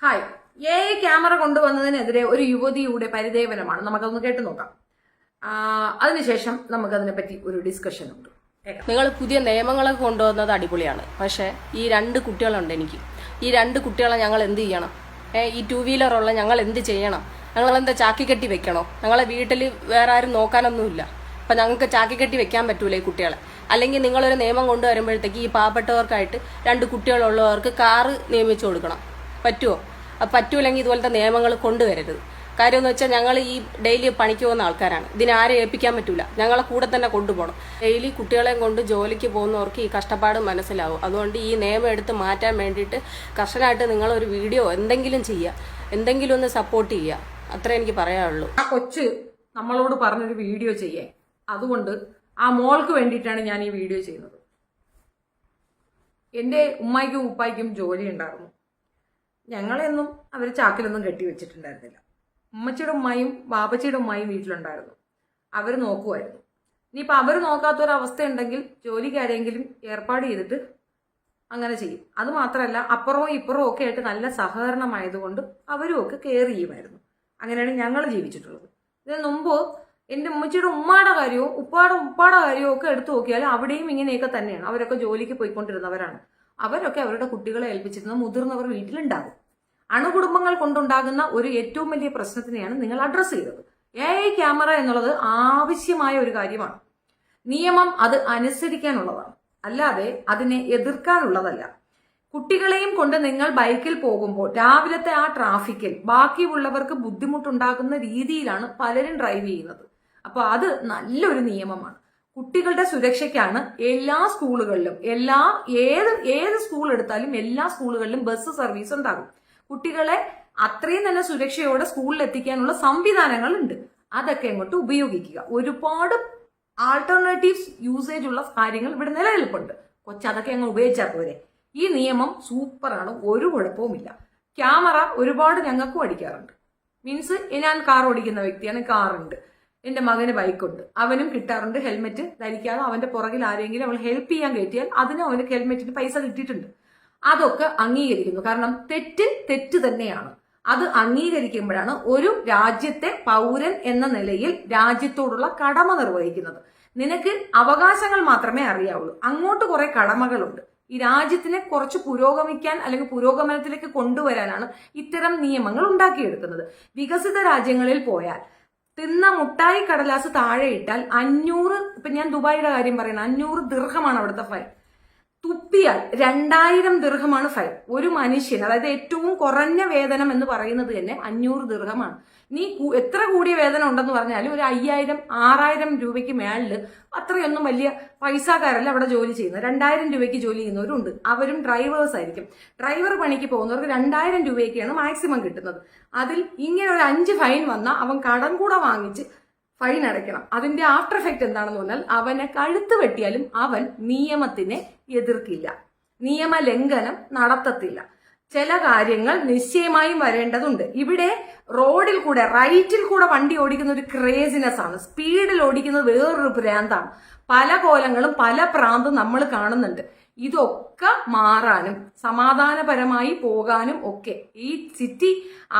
Hi. Camera കൊണ്ടുവന്നതിനെതിരെ ഒരു യുവതിയുടെ പരിദേവനമാണ്. നമുക്കതൊന്ന് കേട്ടു നോക്കാം. അതിനുശേഷം നമുക്കതിനെപ്പറ്റി ഒരു ഡിസ്കഷൻ ഉണ്ട്. നിങ്ങൾ പുതിയ നിയമങ്ങളൊക്കെ കൊണ്ടുവന്നത് അടിപൊളിയാണ്. പക്ഷേ ഈ 2 കുട്ടികളുണ്ട് എനിക്ക്. ഈ 2 കുട്ടികളെ ഞങ്ങൾ എന്ത് ചെയ്യണം? ഈ 2 വീലറുള്ള ഞങ്ങൾ എന്ത് ചെയ്യണം? ഞങ്ങളെന്താ ചാക്കി കെട്ടി വെക്കണോ? ഞങ്ങളെ വീട്ടിൽ വേറെ ആരും നോക്കാനൊന്നുമില്ല. അപ്പം ഞങ്ങൾക്ക് ചാക്കി കെട്ടി വെക്കാൻ പറ്റൂല ഈ കുട്ടികളെ. അല്ലെങ്കിൽ നിങ്ങളൊരു നിയമം കൊണ്ടുവരുമ്പോഴത്തേക്ക് ഈ പാവപ്പെട്ടവർക്കായിട്ട് 2 കുട്ടികളുള്ളവർക്ക് കാറ് നിയമിച്ചു കൊടുക്കണം. പറ്റുമോ? പറ്റൂല്ലെങ്കിൽ ഇതുപോലത്തെ നിയമങ്ങൾ കൊണ്ടുവരരുത്. കാര്യം എന്ന് വെച്ചാൽ ഞങ്ങൾ ഈ ഡെയിലി പണിക്ക് പോകുന്ന ആൾക്കാരാണ്. ഇതിനാരെ ഏൽപ്പിക്കാൻ പറ്റൂല. ഞങ്ങളെ കൂടെ തന്നെ കൊണ്ടുപോകണം. ഡെയിലി കുട്ടികളെയും കൊണ്ട് ജോലിക്ക് പോകുന്നവർക്ക് ഈ കഷ്ടപ്പാട് മനസ്സിലാവും. അതുകൊണ്ട് ഈ നിയമം എടുത്ത് മാറ്റാൻ വേണ്ടിയിട്ട് കർശനമായിട്ട് നിങ്ങളൊരു വീഡിയോ എന്തെങ്കിലും ചെയ്യുക, എന്തെങ്കിലും ഒന്ന് സപ്പോർട്ട് ചെയ്യുക. അത്രേ എനിക്ക് പറയാനുള്ളൂ. ആ കൊച്ച് നമ്മളോട് പറഞ്ഞൊരു വീഡിയോ ചെയ്യാൻ, അതുകൊണ്ട് ആ മോൾക്ക് വേണ്ടിയിട്ടാണ് ഞാൻ ഈ വീഡിയോ ചെയ്യുന്നത്. എൻ്റെ ഉമ്മായിക്കും ഉപ്പായിക്കും ജോലി ഉണ്ടായിരുന്നു. ഞങ്ങളെയൊന്നും അവർ ചാക്കിലൊന്നും കെട്ടിവെച്ചിട്ടുണ്ടായിരുന്നില്ല. ഉമ്മച്ചിയുടെ ഉമ്മായും ബാപ്പച്ചിയുടെ ഉമ്മായും വീട്ടിലുണ്ടായിരുന്നു. അവർ നോക്കുമായിരുന്നു. ഇനിയിപ്പോൾ അവർ നോക്കാത്തൊരവസ്ഥ ഉണ്ടെങ്കിൽ ജോലിക്ക് ആരെങ്കിലും ഏർപ്പാട് ചെയ്തിട്ട് അങ്ങനെ ചെയ്യും. അത് മാത്രമല്ല, അപ്പുറവും ഇപ്പുറവും ഒക്കെ ആയിട്ട് നല്ല സഹകരണമായതുകൊണ്ട് അവരും ഒക്കെ കെയർ ചെയ്യുമായിരുന്നു. അങ്ങനെയാണ് ഞങ്ങൾ ജീവിച്ചിട്ടുള്ളത്. ഇതിന് മുമ്പ് എൻ്റെ ഉമ്മച്ചിയുടെ ഉമ്മാടെ കാര്യവും ഉപ്പാടെ കാര്യവും ഒക്കെ എടുത്തു നോക്കിയാൽ അവിടെയും ഇങ്ങനെയൊക്കെ തന്നെയാണ്. അവരൊക്കെ ജോലിക്ക് പോയിക്കൊണ്ടിരുന്നവരാണ്. അവരൊക്കെ അവരുടെ കുട്ടികളെ ഏൽപ്പിച്ചിരുന്ന മുതിർന്നവർ വീട്ടിലുണ്ടാകും. അണുകുടുംബങ്ങൾ കൊണ്ടുണ്ടാകുന്ന ഒരു ഏറ്റവും വലിയ പ്രശ്നത്തിനെയാണ് നിങ്ങൾ അഡ്രസ്സ് ചെയ്തത്. ക്യാമറ എന്നുള്ളത് ആവശ്യമായ ഒരു കാര്യമാണ്. നിയമം അത് അനുസരിക്കാനുള്ളതാണ്, അല്ലാതെ അതിനെ എതിർക്കാനുള്ളതല്ല. കുട്ടികളെയും കൊണ്ട് നിങ്ങൾ ബൈക്കിൽ പോകുമ്പോൾ രാവിലത്തെ ആ ട്രാഫിക്കിൽ ബാക്കിയുള്ളവർക്ക് ബുദ്ധിമുട്ടുണ്ടാകുന്ന രീതിയിലാണ് പലരും ഡ്രൈവ് ചെയ്യുന്നത്. അപ്പൊ അത് നല്ലൊരു നിയമമാണ്. കുട്ടികളുടെ സുരക്ഷയ്ക്കാണ് എല്ലാ സ്കൂളുകളിലും ഏത് സ്കൂൾ എടുത്താലും എല്ലാ സ്കൂളുകളിലും ബസ് സർവീസ് ഉണ്ടാകും. കുട്ടികളെ അത്രയും നല്ല സുരക്ഷയോടെ സ്കൂളിൽ എത്തിക്കാനുള്ള സംവിധാനങ്ങൾ ഉണ്ട്. അതൊക്കെ അങ്ങോട്ട് ഉപയോഗിക്കുക. ഒരുപാട് ആൾട്ടർനേറ്റീവ്സ് യൂസേജ് ഉള്ള കാര്യങ്ങൾ ഇവിടെ നിലനിൽപ്പുണ്ട്. അതൊക്കെ അങ്ങ് ഉപയോഗിച്ചാൽ പോരെ. ഈ നിയമം സൂപ്പറാണ്, ഒരു കുഴപ്പവുമില്ല. ക്യാമറ ഒരുപാട് ഞങ്ങൾക്കും അടിക്കാറുണ്ട്. മീൻസ് ഞാൻ കാർ ഓടിക്കുന്ന വ്യക്തിയാണ്, കാറുണ്ട്. എൻ്റെ മകന് ബൈക്കുണ്ട്, അവനും കിട്ടാറുണ്ട്. ഹെൽമെറ്റ് ധരിക്കാതെ അവന്റെ പുറകിൽ ആരെങ്കിലും അവൾ ഹെൽപ്പ് ചെയ്യാൻ കയറ്റിയാൽ അതിന് അവന് ഹെൽമെറ്റിന് പൈസ കിട്ടിയിട്ടുണ്ട്. അതൊക്കെ അംഗീകരിക്കുന്നു. കാരണം തെറ്റ് തന്നെയാണ്. അത് അംഗീകരിക്കുമ്പോഴാണ് ഒരു രാജ്യത്തെ പൗരൻ എന്ന നിലയിൽ രാജ്യത്തോടുള്ള കടമ നിർവഹിക്കുന്നത്. നിനക്ക് അവകാശങ്ങൾ മാത്രമേ അറിയാവുള്ളൂ, അങ്ങോട്ട് കുറെ കടമകളുണ്ട്. ഈ രാജ്യത്തിനെ കുറച്ച് പുരോഗമിക്കാൻ അല്ലെങ്കിൽ പുരോഗമനത്തിലേക്ക് കൊണ്ടുവരാനാണ് ഇത്തരം നിയമങ്ങൾ ഉണ്ടാക്കിയെടുക്കുന്നത്. വികസിത രാജ്യങ്ങളിൽ പോയാൽ തിന്ന മുട്ടായി കടലാസ് താഴെ ഇട്ടാൽ 500, ഇപ്പൊ ഞാൻ ദുബായിയുടെ കാര്യം പറയണം, 500 ദിർഹമാണ് അവിടുത്തെ ഫൈൻ. തുപ്പിയാൽ 2000 ദിർഹമാണ് ഫൈൻ. ഒരു മനുഷ്യൻ, അതായത് ഏറ്റവും കുറഞ്ഞ വേതനം എന്ന് പറയുന്നത് തന്നെ 500 ദിർഹമാണ്. നീ എത്ര കൂടിയ വേതനം ഉണ്ടെന്ന് പറഞ്ഞാലും ഒരു 5000, 6000 രൂപയ്ക്ക് മേളില് അത്രയൊന്നും വലിയ പൈസക്കാരല്ല അവിടെ ജോലി ചെയ്യുന്നത്. 2000 രൂപയ്ക്ക് ജോലി ചെയ്യുന്നവരുണ്ട്. അവരും ഡ്രൈവേഴ്സ് ആയിരിക്കും. ഡ്രൈവർ പണിക്ക് പോകുന്നവർക്ക് 2000 രൂപയ്ക്കാണ് മാക്സിമം കിട്ടുന്നത്. അതിൽ ഇങ്ങനെ ഒരു 5 ഫൈൻ വന്നാൽ അവൻ കടം കൂടെ വാങ്ങിച്ച് ഫൈൻ അടയ്ക്കണം. അതിന്റെ ആഫ്റ്റർ എഫക്ട് എന്താണെന്ന് പറഞ്ഞാൽ അവനെ കഴുത്ത് വെട്ടിയാലും അവൻ നിയമത്തിനെ എതിർക്കില്ല, നിയമലംഘനം നടത്തത്തില്ല. ചില കാര്യങ്ങൾ നിശ്ചയമായും വരേണ്ടതുണ്ട്. ഇവിടെ റോഡിൽ കൂടെ റൈറ്റിൽ കൂടെ വണ്ടി ഓടിക്കുന്ന ഒരു ക്രേസിനെസ് ആണ്. സ്പീഡിൽ ഓടിക്കുന്നത് വേറൊരു ഭ്രാന്താണ്. പല കോലങ്ങളും പല പ്രാന്തും നമ്മൾ കാണുന്നുണ്ട്. ഇതൊക്കെ മാറാനും സമാധാനപരമായി പോകാനും ഒക്കെ ഈ സിറ്റി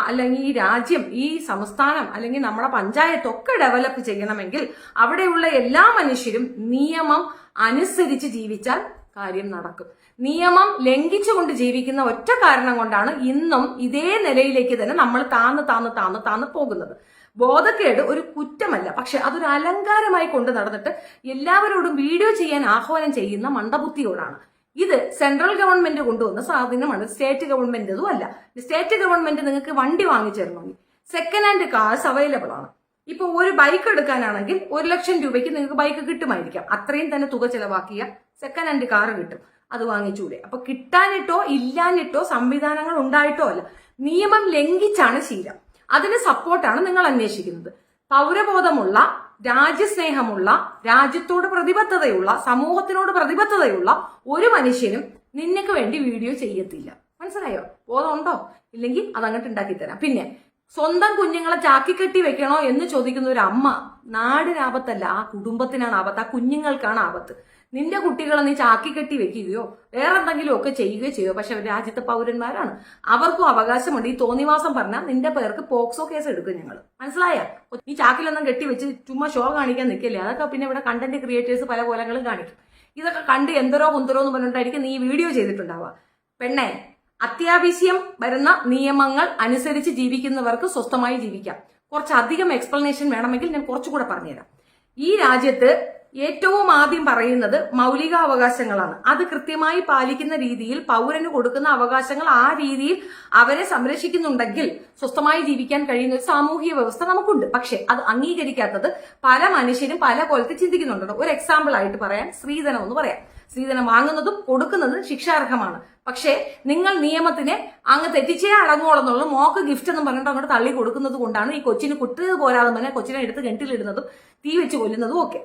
അല്ലെങ്കിൽ ഈ രാജ്യം, ഈ സംസ്ഥാനം അല്ലെങ്കിൽ നമ്മുടെ പഞ്ചായത്ത് ഒക്കെ ഡെവലപ്പ് ചെയ്യണമെങ്കിൽ അവിടെയുള്ള എല്ലാ മനുഷ്യരും നിയമം അനുസരിച്ച് ജീവിച്ചാൽ കാര്യം നടക്കും. നിയമം ലംഘിച്ചുകൊണ്ട് ജീവിക്കുന്ന ഒറ്റ കാരണം കൊണ്ടാണ് ഇന്നും ഇതേ നിലയിലേക്ക് തന്നെ നമ്മൾ താന്ന് പോകുന്നത്. ബോധക്കേട് ഒരു കുറ്റമല്ല, പക്ഷെ അതൊരു അലങ്കാരമായി കൊണ്ട് നടന്നിട്ട് എല്ലാവരോടും വീഡിയോ ചെയ്യാൻ ആഹ്വാനം ചെയ്യുന്ന മന്ദബുദ്ധിയോടാണ്. ഇത് സെൻട്രൽ ഗവൺമെന്റ് കൊണ്ടുവന്ന സാധനമാണ്, സ്റ്റേറ്റ് ഗവൺമെന്റതും അല്ല. സ്റ്റേറ്റ് ഗവൺമെന്റ് നിങ്ങൾക്ക് വണ്ടി വാങ്ങിച്ചു തരണമെങ്കിൽ സെക്കൻഡ് ഹാൻഡ് കാർസ് അവൈലബിൾ ആണ്. ഇപ്പൊ ഒരു ബൈക്ക് എടുക്കാനാണെങ്കിൽ 1 ലക്ഷം രൂപയ്ക്ക് നിങ്ങൾക്ക് ബൈക്ക് കിട്ടുമായിരിക്കാം. അത്രയും തന്നെ തുക ചെലവാക്കിയ സെക്കൻഡ് ഹാൻഡ് കാർ കിട്ടും. അത് വാങ്ങിച്ചൂടെ? അപ്പൊ കിട്ടാനിട്ടോ ഇല്ലാനിട്ടോ സംവിധാനങ്ങൾ ഉണ്ടായിട്ടോ അല്ല, നിയമം ലംഘിച്ചാണ് ശീലം. അതിന് സപ്പോർട്ടാണ് നിങ്ങൾ അന്വേഷിക്കുന്നത്. പൗരബോധമുള്ള, രാജ്യസ്നേഹമുള്ള, രാജ്യത്തോട് പ്രതിബദ്ധതയുള്ള, സമൂഹത്തിനോട് പ്രതിബദ്ധതയുള്ള ഒരു മനുഷ്യനും നിനക്ക് വേണ്ടി വീഡിയോ ചെയ്യത്തില്ല. മനസ്സിലായോ? ബോധമുണ്ടോ? ഇല്ലെങ്കിൽ അതങ്ങോട്ട് ഉണ്ടാക്കി തരാം. പിന്നെ സ്വന്തം കുഞ്ഞുങ്ങളെ ചാക്കിക്കെട്ടി വെക്കണോ എന്ന് ചോദിക്കുന്ന ഒരു അമ്മ, നാടിനാപത്തല്ല, ആ കുടുംബത്തിനാണ് ആപത്ത്, ആ കുഞ്ഞുങ്ങൾക്കാണ് ആപത്ത്. നിന്റെ കുട്ടികളെ നീ ചാക്കി കെട്ടി വെക്കുകയോ വേറെ എന്തെങ്കിലും ഒക്കെ ചെയ്യുകയോ ചെയ്യോ, പക്ഷെ അവർ രാജ്യത്തെ പൗരന്മാരാണ്, അവർക്കും അവകാശമുണ്ട്. ഈ തോന്നിവാസം പറഞ്ഞാൽ നിന്റെ പേർക്ക് പോക്സോ കേസ് എടുക്കും ഞങ്ങൾ. മനസ്സിലായ? നീ ചാക്കിലൊന്നും കെട്ടി വെച്ച് ചുമ്മാ ഷോ കാണിക്കാൻ നിൽക്കില്ലേ. അതൊക്കെ പിന്നെ ഇവിടെ കണ്ടന്റ് ക്രിയേറ്റേഴ്സ് പല കോലങ്ങളും കാണിക്കും. ഇതൊക്കെ കണ്ട് എന്തരോ കുന്തരോ എന്ന് പറഞ്ഞിട്ടായിരിക്കും നീ വീഡിയോ ചെയ്തിട്ടുണ്ടാവുക. പെണ്ണെ, അത്യാവശ്യം വരുന്ന നിയമങ്ങൾ അനുസരിച്ച് ജീവിക്കുന്നവർക്ക് സ്വസ്ഥമായി ജീവിക്കാം. കുറച്ചധികം എക്സ്പ്ലനേഷൻ വേണമെങ്കിൽ ഞാൻ കുറച്ചുകൂടെ പറഞ്ഞുതരാം. ഈ രാജ്യത്ത് ഏറ്റവും ആദ്യം പറയുന്നത് മൗലികാവകാശങ്ങളാണ്. അത് കൃത്യമായി പാലിക്കുന്ന രീതിയിൽ പൗരന് കൊടുക്കുന്ന അവകാശങ്ങൾ ആ രീതിയിൽ അവരെ സംരക്ഷിക്കുന്നുണ്ടെങ്കിൽ സ്വസ്ഥമായി ജീവിക്കാൻ കഴിയുന്ന ഒരു സാമൂഹിക വ്യവസ്ഥ നമുക്കുണ്ട്. പക്ഷെ അത് അംഗീകരിക്കാത്തത് പല മനുഷ്യരും പല പോലത്തെ ചിന്തിക്കുന്നുണ്ട്. ഒരു എക്സാമ്പിൾ ആയിട്ട് പറയാൻ സ്ത്രീധനം എന്ന് പറയാം. സ്ത്രീധനം വാങ്ങുന്നതും കൊടുക്കുന്നതും ശിക്ഷാർഹമാണ്. പക്ഷേ നിങ്ങൾ നിയമത്തിനെ അങ്ങ് തെറ്റിച്ചേ അടങ്ങുള്ളൂ, മോക്ക് ഗിഫ്റ്റ് എന്ന് പറഞ്ഞിട്ട് അങ്ങോട്ട് തള്ളി കൊടുക്കുന്നത് കൊണ്ടാണ് ഈ കൊച്ചിന് കുട്ടിയത് പോരാതെ തന്നെ കൊച്ചിനെ എടുത്ത് കിണറ്റിലിടുന്നതും തീ വെച്ച് കൊല്ലുന്നതും ഒക്കെ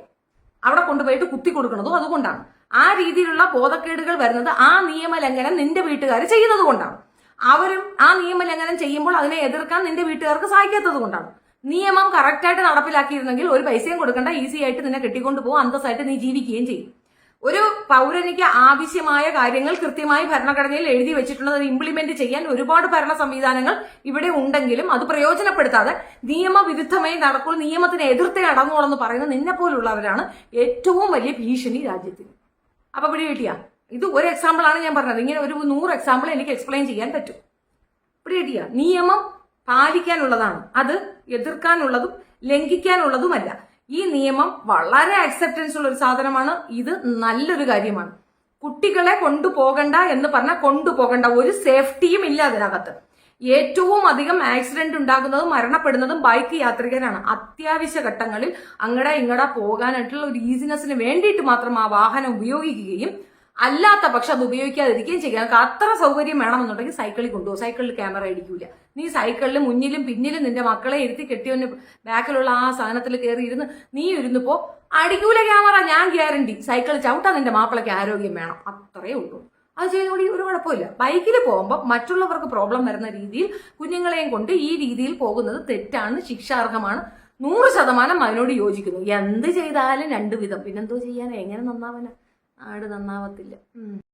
അവിടെ കൊണ്ടുപോയിട്ട് കുത്തി കൊടുക്കുന്നതും അതുകൊണ്ടാണ്. ആ രീതിയിലുള്ള ബോധക്കേടുകൾ വരുന്നത് ആ നിയമലംഘനം നിന്റെ വീട്ടുകാർ ചെയ്യുന്നത് കൊണ്ടാണ്. അവരും ആ നിയമലംഘനം ചെയ്യുമ്പോൾ അതിനെ എതിർക്കാൻ നിന്റെ വീട്ടുകാർക്ക് സാധിക്കാത്തത് കൊണ്ടാണ്. നിയമം കറക്റ്റായിട്ട് നടപ്പിലാക്കിയിരുന്നെങ്കിൽ ഒരു പൈസയും കൊടുക്കേണ്ട, ഈസി ആയിട്ട് നിന്നെ കെട്ടിക്കൊണ്ട് പോകും, അന്തസ്സായിട്ട് നീ ജീവിക്കുകയും ചെയ്യും. ഒരു പൗരനിക്ക് ആവശ്യമായ കാര്യങ്ങൾ കൃത്യമായി ഭരണഘടനയിൽ എഴുതി വെച്ചിട്ടുണ്ട്. അത് ഇംപ്ലിമെന്റ് ചെയ്യാൻ ഒരുപാട് ഭരണ സംവിധാനങ്ങൾ ഇവിടെ ഉണ്ടെങ്കിലും അത് പ്രയോജനപ്പെടുത്താതെ നിയമവിരുദ്ധമായി നടക്കുള്ളൂ, നിയമത്തിനെ എതിർത്തേ അടങ്ങുള്ളൂ എന്ന് പറയുന്ന നിന്നെ പോലുള്ളവരാണ് ഏറ്റവും വലിയ ഭീഷണി രാജ്യത്തിന്. അപ്പൊ പിടി കിട്ടിയ ഇത് ഒരു എക്സാമ്പിൾ ആണ് ഞാൻ പറഞ്ഞത്. ഇങ്ങനെ ഒരു 100 എക്സാമ്പിൾ എനിക്ക് എക്സ്പ്ലെയിൻ ചെയ്യാൻ പറ്റും. പിടി കിട്ടിയ നിയമം പാലിക്കാനുള്ളതാണ്, അത് എതിർക്കാനുള്ളതും ലംഘിക്കാനുള്ളതുമല്ല. ഈ നിയമം വളരെ അക്സെപ്റ്റൻസ് ഉള്ള ഒരു സാധനമാണ്. ഇത് നല്ലൊരു കാര്യമാണ്. കുട്ടികളെ കൊണ്ടുപോകണ്ട എന്ന് പറഞ്ഞാൽ കൊണ്ടുപോകണ്ട, ഒരു സേഫ്റ്റിയും ഇല്ല അതിനകത്ത്. ഏറ്റവും അധികം ആക്സിഡന്റ് ഉണ്ടാകുന്നതും മരണപ്പെടുന്നതും ബൈക്ക് യാത്രികരാണ്. അത്യാവശ്യ ഘട്ടങ്ങളിൽ അങ്ങടെ ഇങ്ങടെ പോകാനായിട്ടുള്ള ഒരു ഈസിനെസ്സിന് വേണ്ടിയിട്ട് മാത്രം ആ വാഹനം ഉപയോഗിക്കുകയും അല്ലാത്ത പക്ഷെ അത് ഉപയോഗിക്കാതിരിക്കുകയും ചെയ്യാം. അത്ര സൗകര്യം വേണമെന്നുണ്ടെങ്കിൽ സൈക്കിളിൽ കൊണ്ടുപോകും. സൈക്കിളിൽ ക്യാമറ അടിക്കൂല. നീ സൈക്കിളിൽ മുന്നിലും പിന്നിലും നിന്റെ മക്കളെ ഇരുത്തി കെട്ടിയൊന്ന് ബാക്കിലുള്ള ആ സാധനത്തിൽ കയറി ഇരുന്ന് നീ ഇരുന്നപ്പോ അടിക്കൂല ക്യാമറ, ഞാൻ ഗ്യാരണ്ടി. സൈക്കിൾ ചവിട്ടാൻ നിന്റെ മാപ്പിളയ്ക്ക് ആരോഗ്യം വേണം, അത്രയേ ഉള്ളൂ. അത് ചെയ്തോടി ഒരു കുഴപ്പമില്ല. ബൈക്കിൽ പോകുമ്പോൾ മറ്റുള്ളവർക്ക് പ്രോബ്ലം വരുന്ന രീതിയിൽ കുഞ്ഞുങ്ങളെയും കൊണ്ട് ഈ രീതിയിൽ പോകുന്നത് തെറ്റാണ്, ശിക്ഷാർഹമാണ്. 100% അതിനോട് യോജിക്കുന്നു. എന്ത് ചെയ്താലും 2 വിധം. പിന്നെന്തോ ചെയ്യാൻ, എങ്ങനെ നന്നാവാനാ? ആട് നന്നാവത്തില്ല.